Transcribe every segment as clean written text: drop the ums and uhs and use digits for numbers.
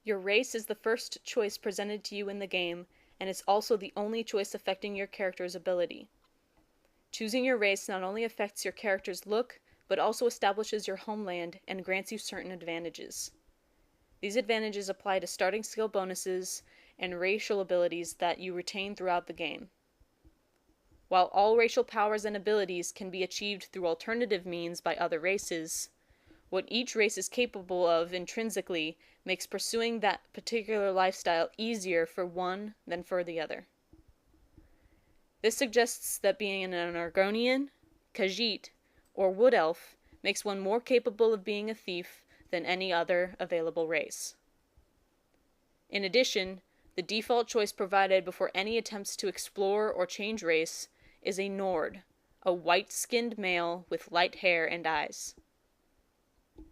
Your race is the first choice presented to you in the game, and is also the only choice affecting your character's ability. Choosing your race not only affects your character's look, but also establishes your homeland and grants you certain advantages. These advantages apply to starting skill bonuses and racial abilities that you retain throughout the game. While all racial powers and abilities can be achieved through alternative means by other races, what each race is capable of intrinsically makes pursuing that particular lifestyle easier for one than for the other. This suggests that being an Argonian, Khajiit, or Wood Elf makes one more capable of being a thief than any other available race. In addition, the default choice provided before any attempts to explore or change race is a Nord, a white-skinned male with light hair and eyes.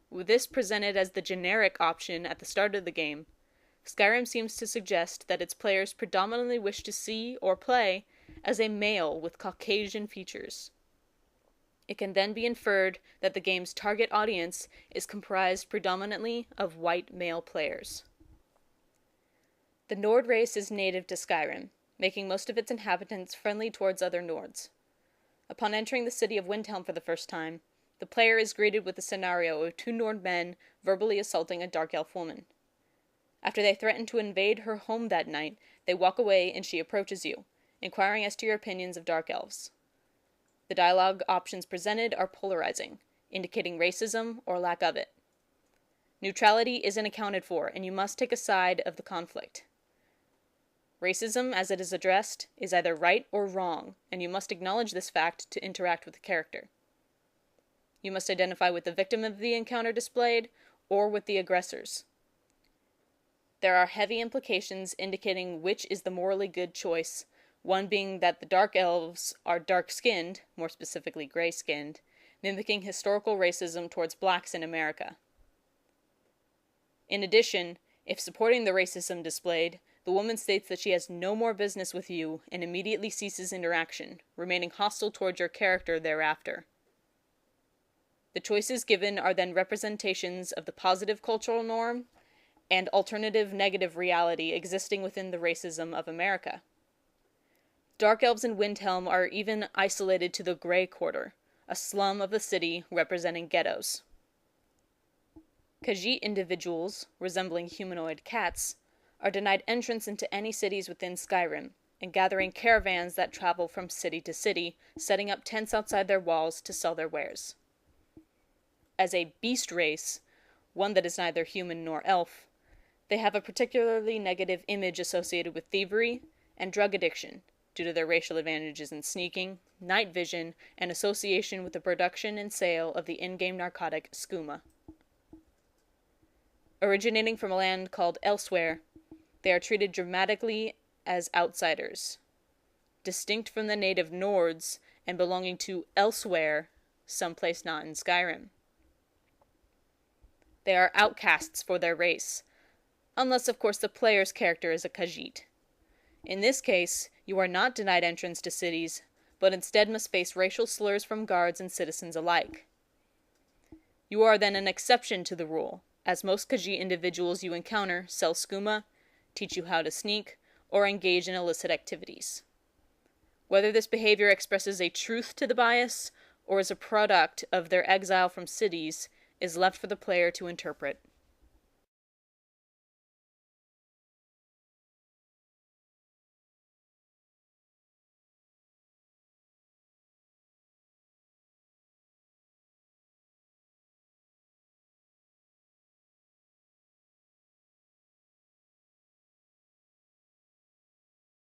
With this presented as the generic option at the start of the game, Skyrim seems to suggest that its players predominantly wish to see or play as a male with Caucasian features. It can then be inferred that the game's target audience is comprised predominantly of white male players. The Nord race is native to Skyrim, making most of its inhabitants friendly towards other Nords. Upon entering the city of Windhelm for the first time, the player is greeted with a scenario of two Nord men verbally assaulting a dark elf woman. After they threaten to invade her home that night, they walk away and she approaches you, inquiring as to your opinions of dark elves. The dialogue options presented are polarizing, indicating racism or lack of it. Neutrality isn't accounted for, and you must take a side of the conflict. Racism, as it is addressed, is either right or wrong, and you must acknowledge this fact to interact with the character. You must identify with the victim of the encounter displayed, or with the aggressors. There are heavy implications indicating which is the morally good choice, one being that the dark elves are dark-skinned, more specifically gray-skinned, mimicking historical racism towards blacks in America. In addition, if supporting the racism displayed, the woman states that she has no more business with you and immediately ceases interaction, remaining hostile towards your character thereafter. The choices given are then representations of the positive cultural norm and alternative negative reality existing within the racism of America. Dark elves in Windhelm are even isolated to the Grey Quarter, a slum of the city representing ghettos. Khajiit individuals, resembling humanoid cats, are denied entrance into any cities within Skyrim, and gathering caravans that travel from city to city, setting up tents outside their walls to sell their wares. As a beast race, one that is neither human nor elf, they have a particularly negative image associated with thievery and drug addiction, due to their racial advantages in sneaking, night vision, and association with the production and sale of the in-game narcotic skooma. Originating from a land called Elsewhere, they are treated dramatically as outsiders, distinct from the native Nords and belonging to Elsewhere, someplace not in Skyrim. They are outcasts for their race, unless of course the player's character is a Khajiit. In this case, you are not denied entrance to cities, but instead must face racial slurs from guards and citizens alike. You are then an exception to the rule, as most Khajiit individuals you encounter sell skooma, teach you how to sneak, or engage in illicit activities. Whether this behavior expresses a truth to the bias, or is a product of their exile from cities, is left for the player to interpret.